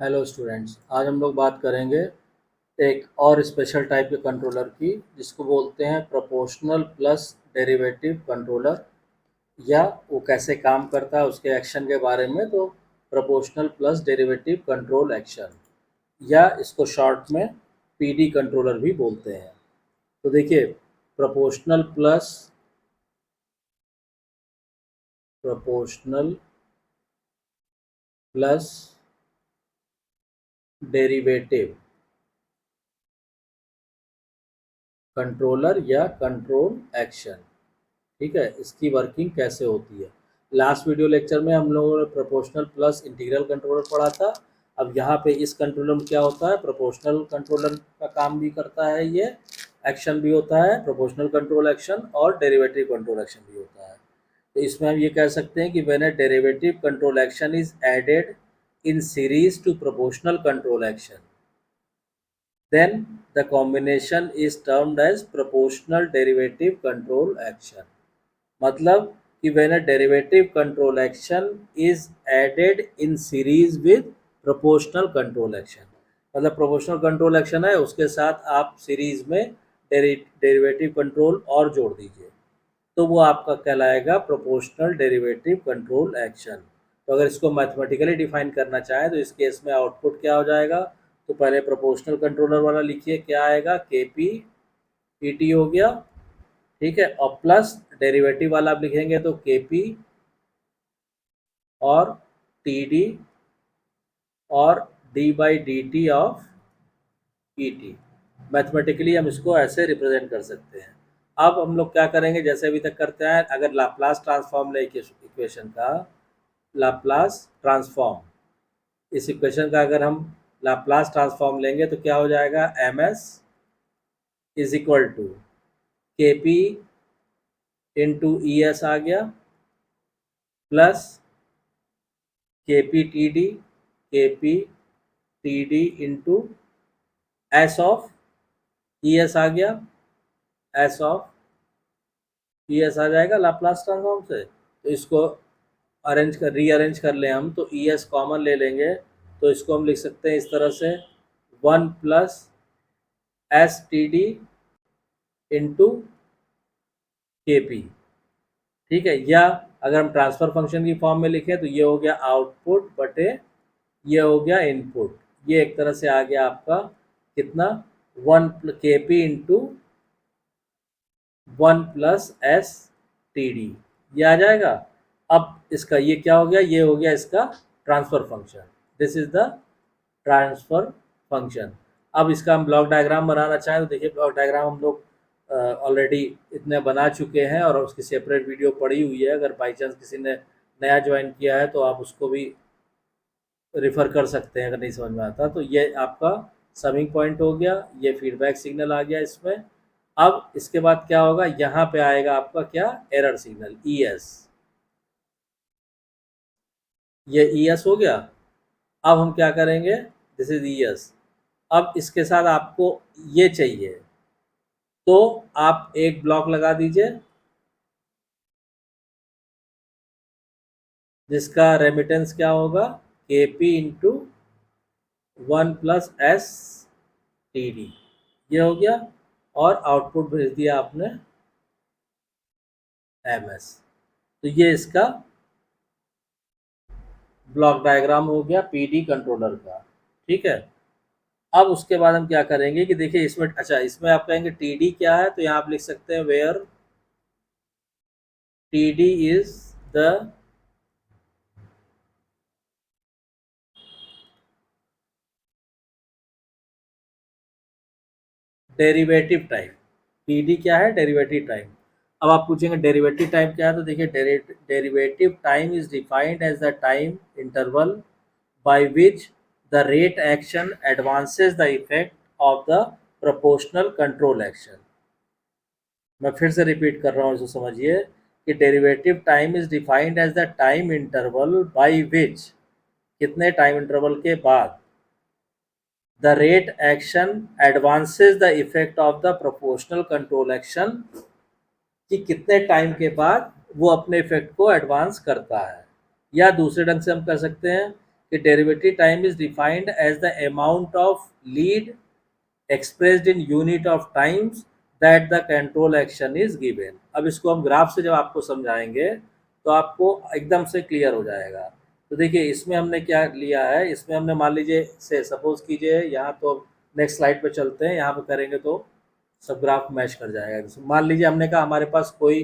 Hello students, आज हम लोग बात करेंगे एक और स्पेशल टाइप के कंट्रोलर की जिसको बोलते हैं प्रोपोर्शनल प्लस डेरिवेटिव कंट्रोलर। या वो कैसे काम करता है उसके एक्शन के बारे में। तो proportional plus derivative control action, या इसको शॉर्ट में पीडी कंट्रोलर भी बोलते हैं। तो देखिए, प्रोपोर्शनल प्लस डेरिवेटिव कंट्रोलर या कंट्रोल एक्शन, ठीक है, इसकी वर्किंग कैसे होती है। लास्ट वीडियो लेक्चर में हम लोगों ने प्रोपोर्शनल प्लस इंटीग्रल कंट्रोलर पढ़ा था। अब यहाँ पे इस कंट्रोलर में क्या होता है, प्रोपोर्शनल कंट्रोलर का काम भी करता है, ये एक्शन भी होता है प्रोपोर्शनल कंट्रोल एक्शन, और डेरिवेटिव कंट्रोल एक्शन भी होता है। तो इसमें हम ये कह सकते हैं कि when a derivative control action is added in series to proportional control action, then the combination is termed as proportional derivative control action। मतलब कि when a derivative control action is added in series with proportional control action, मतलब proportional control action है उसके साथ आप series में derivative control और जोड़ दीजिए, तो वो आपका कहलाएगा प्रोपोर्शनल डेरिवेटिव कंट्रोल एक्शन। तो अगर इसको मैथमेटिकली डिफाइन करना चाहें तो इस केस में आउटपुट क्या हो जाएगा, तो पहले प्रोपोर्शनल कंट्रोलर वाला लिखिए, क्या आएगा, के पी पी टी हो गया, ठीक है, और प्लस डेरिवेटिव वाला आप लिखेंगे तो के पी और टी डी और D by D T of E T. Mathematically हम इसको ऐसे रिप्रेजेंट कर सकते हैं। अब हम लोग क्या करेंगे, जैसे अभी तक करते हैं, अगर लाप्लास ट्रांसफॉर्म ले इक्वेशन का, लाप्लास ट्रांसफॉर्म, इस इक्वेशन का अगर हम लाप्लास ट्रांसफॉर्म लेंगे तो क्या हो जाएगा, M S is equal to K P into E S आ गया, plus K P T D into S of E S आ गया, एस ऑफ ई एस आ जाएगा लाप्लास ट्रांसफॉर्म से। तो इसको रीअरेंज कर लें हम, तो ई एस कॉमन ले लेंगे, तो इसको हम लिख सकते हैं इस तरह से, 1 plus S T D into के पी, ठीक है। या अगर हम ट्रांसफर फंक्शन की फॉर्म में लिखें तो ये हो गया आउटपुट बटे ये हो गया इनपुट। ये एक तरह से आ गया आपका कितना, 1 के P into 1 plus S T D, ये आ जाएगा। अब इसका ये क्या हो गया, ये हो गया इसका transfer function, this is the transfer function. अब इसका हम ब्लॉक डायग्राम बनाना चाहें तो देखिए, ब्लॉक डायग्राम हम लोग ऑलरेडी इतने बना चुके हैं और उसकी सेपरेट वीडियो पड़ी हुई है। अगर बाई चांस किसी ने नया ज्वाइन किया है तो आप उसको भी रेफर कर सकते हैं अगर नहीं समझ में आता। तो ये आपका समिंग पॉइंट हो गया, ये फीडबैक सिग्नल आ गया इसमें। अब इसके बाद क्या होगा, यहाँ पे आएगा आपका क्या, एरर सिग्नल ई एस, ये ई एस हो गया। अब हम क्या करेंगे, दिस इज ई एस। अब इसके साथ आपको ये चाहिए तो आप एक ब्लॉक लगा दीजिए जिसका रेमिटेंस क्या होगा, के P into 1 plus S T D, ये हो गया। और आउटपुट भेज दिया आपने एम एस। तो ये इसका ब्लॉक डायग्राम हो गया पीडी कंट्रोलर का, ठीक है। अब उसके बाद हम क्या करेंगे कि देखिए इसमें, अच्छा इसमें आप कहेंगे टीडी क्या है, तो यहाँ आप लिख सकते हैं where TD is the derivative time. TD क्या है, डेरिवेटिव टाइम। अब आप पूछेंगे डेरिवेटिव टाइम क्या है, तो देखिए derivative time is defined as the time interval by which the rate action advances the effect of the proportional control action। मैं फिर से रिपीट कर रहा हूँ, इसको समझिए कि derivative time is defined as the time interval by which, कितने टाइम इंटरवल के बाद, the rate action advances the effect of the proportional control action, कि कितने टाइम के बाद वो अपने इफेक्ट को एडवांस करता है। या दूसरे ढंग से हम कर सकते हैं कि derivative time is defined as the amount of lead expressed in unit of times that the control action is given. अब इसको हम ग्राफ से जब आपको समझाएंगे तो आपको एकदम से क्लियर हो जाएगा। तो देखिए इसमें हमने क्या लिया है, इसमें हमने मान लीजिए से सपोज कीजिए यहाँ, तो नेक्स्ट स्लाइड पे चलते हैं, यहाँ पे करेंगे तो सब ग्राफ मैच कर जाएगा। तो मान लीजिए हमने कहा हमारे पास कोई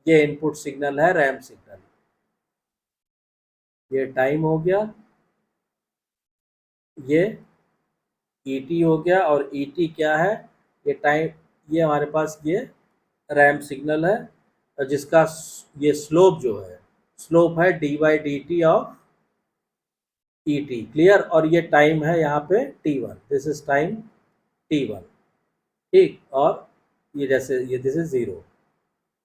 ये इनपुट सिग्नल है, रैम सिग्नल, ये टाइम हो गया, ये ईटी हो गया, और ईटी क्या है, ये टाइम, ये हमारे पास ये रैम सिग्नल है, और जिसका ये स्लोप जो है, स्लोप है D by D T of E T. Clear. और ये टाइम है यहाँ पे T one, this is time T one. ठीक। और ये जैसे ये दिस इज ज़ीरो।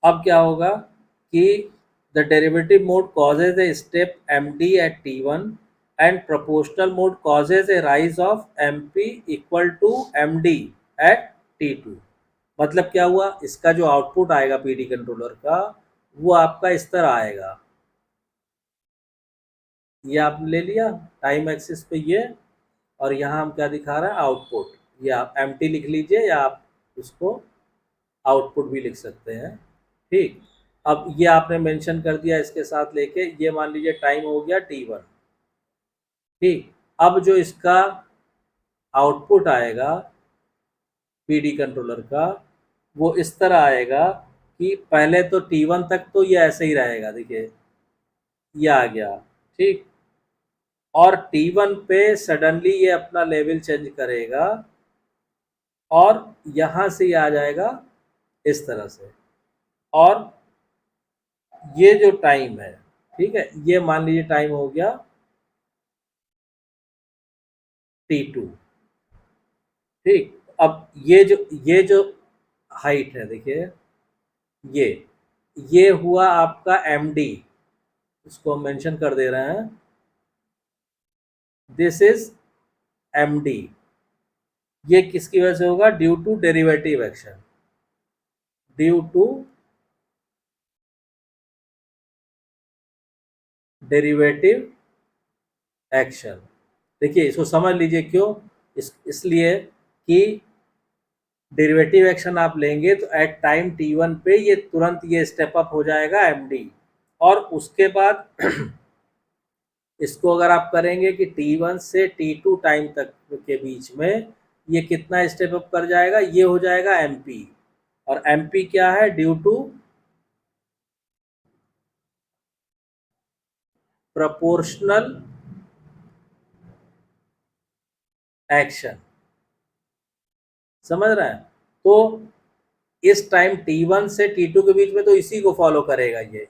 अब क्या होगा कि the derivative mode causes a step M D at T one and proportional mode causes a rise of M P equal to M D at T two. मतलब क्या हुआ, इसका जो आउटपुट आएगा पीडी कंट्रोलर का, वो आपका इस तरह आएगा। ये आपने ले लिया टाइम एक्सिस पे ये, और यहाँ हम क्या दिखा रहे हैं, आउटपुट। ये आप एम टी लिख लीजिए या आप इसको आउटपुट भी लिख सकते हैं। ठीक। अब ये आपने मेंशन कर दिया इसके साथ लेके, ये मान लीजिए टाइम हो गया टी वन। ठीक। अब जो इसका आउटपुट आएगा पीडी कंट्रोलर का, वो इस तरह आएगा कि पहले तो टी वन तक तो ये ऐसे ही रहेगा, देखिए ये आ गया। ठीक। और टी वन पे सडनली ये अपना लेवल चेंज करेगा और यहाँ से ये आ जाएगा इस तरह से। और ये जो टाइम है, ठीक है, ये मान लीजिए टाइम हो गया टी टू। ठीक। अब ये जो हाइट है, देखिए ये ये हुआ आपका एम डी, इसको हम मेंशन कर दे रहे हैं, दिस इज एम डी। ये किसकी वजह से होगा, due to derivative action, due to derivative action. देखिए इसको समझ लीजिए क्यों, इसलिए कि डेरिवेटिव एक्शन आप लेंगे तो एट टाइम टी वन पे ये तुरंत ये स्टेप अप हो जाएगा एम डी, और उसके बाद इसको अगर आप करेंगे कि टी वन से टी टू टाइम तक के बीच में ये कितना स्टेप अप कर जाएगा, ये हो जाएगा एम पी। और एम पी क्या है, ड्यू टू प्रोपोर्शनल एक्शन। समझ रहे हैं। तो इस टाइम T1 से T2 के बीच में तो इसी को फॉलो करेगा, ये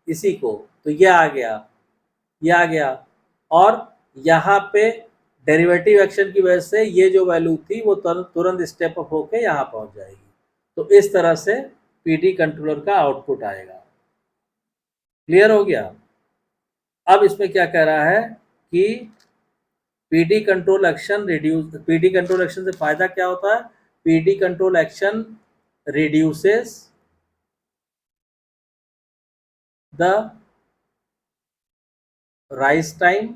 इसी को। तो ये आ गया, ये आ गया, और यहाँ पे डेरिवेटिव एक्शन की वजह से ये जो वैल्यू थी वो तुरंत स्टेप अप होके यहाँ पहुँच जाएगी। तो इस तरह से पीडी कंट्रोलर का आउटपुट आएगा। क्लियर हो गया। अब इसमें क्या कह रहा है कि PD control action reduce, PD control action से फायदा क्या होता है, PD control action reduces the rise time,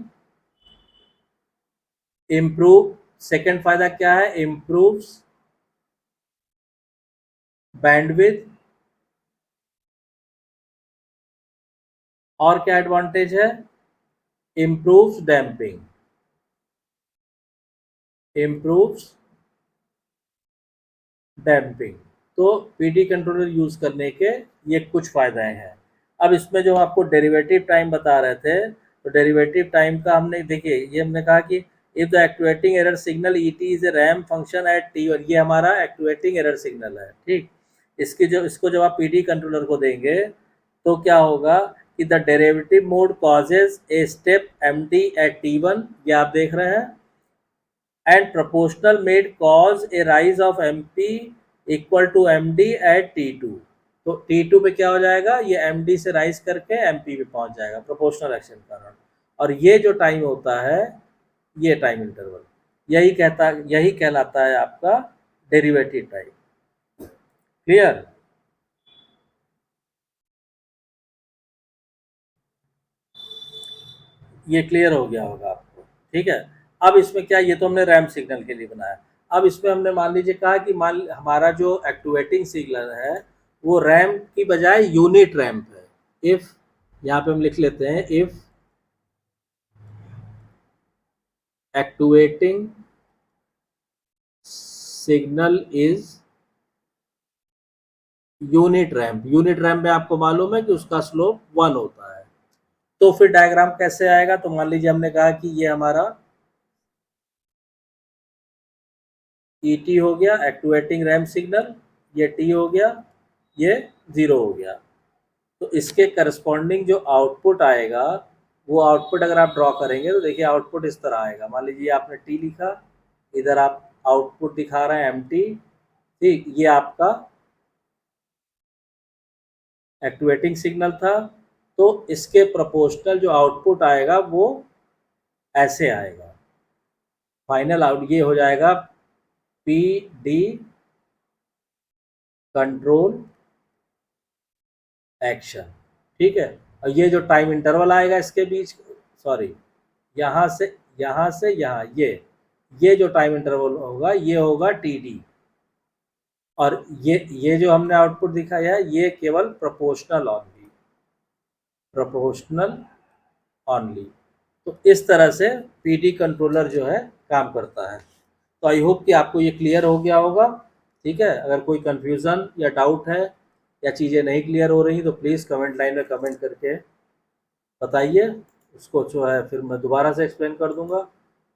improve, second फायदा क्या है, improves bandwidth, और क्या एडवांटेज है, improves damping, improves damping। तो पीडी कंट्रोलर यूज करने के ये कुछ फायदे हैं। अब इसमें जो आपको डेरिवेटिव टाइम बता रहे थे, तो डेरिवेटिव टाइम का हमने देखिए, ये हमने कहा कि if the activating error signal E T is a RAM function at T one, ये हमारा एक्टिवेटिंग एरर सिग्नल है। ठीक। इसको जब आप पीडी कंट्रोलर को देंगे तो क्या होगा कि the derivative mode causes a step M D at T one, ये आप देख रहे हैं, and proportional made cause a rise of M P equal to M D at T two. तो टी टू पे क्या हो जाएगा, ये एम डी से राइज करके एम पी पे पहुंच जाएगा प्रोपोर्शनल एक्शन के कारण। और ये जो टाइम होता है, ये टाइम इंटरवल, यही कहलाता है आपका डेरिवेटिव टाइम। क्लियर। ये क्लियर हो गया होगा आपको, ठीक है। अब इसमें क्या, ये तो हमने रैम सिग्नल के लिए बनाया। अब इसमें हमने मान लीजिए कहा कि हमारा जो एक्टिवेटिंग सिग्नल है वो रैम की बजाय यूनिट रैम्प है। इफ, यहाँ पे हम लिख लेते हैं, if activating signal is unit ramp. Unit ramp में आपको मालूम है कि उसका स्लोप 1 होता है। तो फिर डायग्राम कैसे आएगा, तो मान लीजिए हमने कहा कि ये हमारा ET हो गया, एक्टिवेटिंग रैम्प सिग्नल, ये T हो गया, ये 0 हो गया। तो इसके करस्पॉन्डिंग जो आउटपुट आएगा, वो आउटपुट अगर आप ड्रॉ करेंगे तो देखिए आउटपुट इस तरह आएगा। मान लीजिए आपने T लिखा, इधर आप आउटपुट दिखा रहे हैं MT, ठीक, ये आपका एक्टिवेटिंग सिग्नल था। तो इसके प्रोपोर्शनल जो आउटपुट आएगा वो ऐसे आएगा। फाइनल आउट ये हो जाएगा PD कंट्रोल एक्शन, ठीक है। और ये जो टाइम इंटरवल आएगा इसके बीच, सॉरी, यहाँ से यहाँ, ये जो टाइम इंटरवल होगा ये होगा TD। और ये जो हमने आउटपुट दिखाया है ये केवल प्रोपोर्शनल ऑनली, प्रोपोर्शनल ऑनली। तो इस तरह से PD कंट्रोलर जो है काम करता है। तो आई होप कि आपको ये क्लियर हो गया होगा, ठीक है। अगर कोई कंफ्यूज़न या डाउट है या चीज़ें नहीं क्लियर हो रही तो प्लीज़ कमेंट लाइन में कमेंट करके बताइए, उसको जो है फिर मैं दोबारा से एक्सप्लेन कर दूंगा।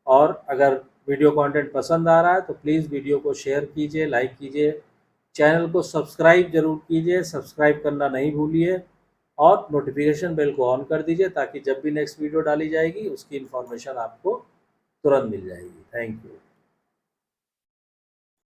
और अगर वीडियो कंटेंट पसंद आ रहा है तो प्लीज़ वीडियो को शेयर कीजिए, लाइक कीजिए, चैनल को सब्सक्राइब जरूर कीजिए, सब्सक्राइब करना नहीं भूलिए, और नोटिफिकेशन बेल को ऑन कर दीजिए ताकि जब भी नेक्स्ट वीडियो डाली जाएगी उसकी इन्फॉर्मेशन आपको तुरंत मिल जाएगी। Thank you.